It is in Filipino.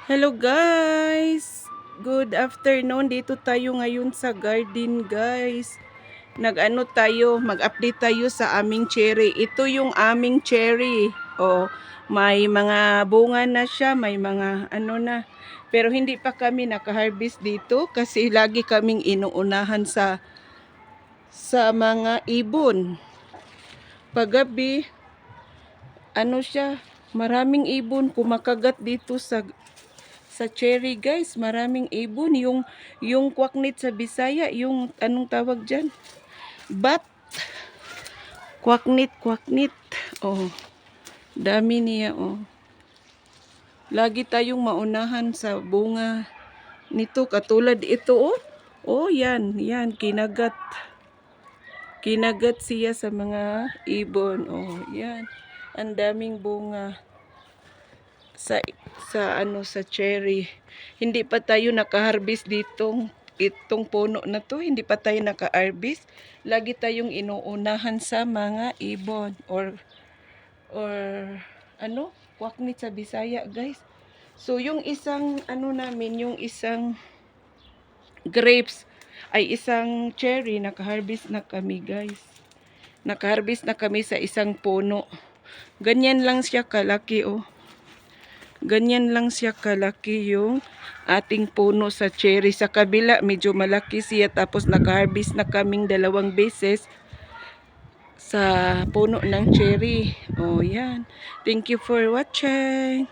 Hello guys! Good afternoon. Dito tayo ngayon sa garden guys. Nag-ano tayo, mag-update tayo sa aming cherry. Ito yung aming cherry. Oh, may mga bunga na siya, may mga ano na. Pero hindi pa kami naka-harvest dito kasi lagi kaming inuunahan sa mga ibon. Paggabi, ano siya, maraming ibon kumakagat dito sa cherry guys, maraming ibon. Yung kwaknit sa Bisaya, yung anong tawag diyan? Bat. Kwaknit. Oh, dami niya oh. Lagi tayong maunahan sa bunga nito katulad ito oh. Oh, yan, kinagat. Kinagat siya sa mga ibon. Oh, yan. Ang daming bunga sa cherry. Hindi pa tayo naka-harvest itong puno na to, hindi pa tayo naka-harvest. Lagi tayong inuunahan sa mga ibon or ano, kwaknit sa Bisaya, guys. So yung isang ano namin, yung isang grapes ay isang cherry, naka-harvest na kami, guys. Naka-harvest na kami sa isang puno. Ganyan lang siya kalaki, oh. Ganyan lang siya kalaki yung ating puno sa cherry. Sa kabila, medyo malaki siya. Tapos naka-harvest na kaming 2 beses sa puno ng cherry. Oh, yan. Thank you for watching.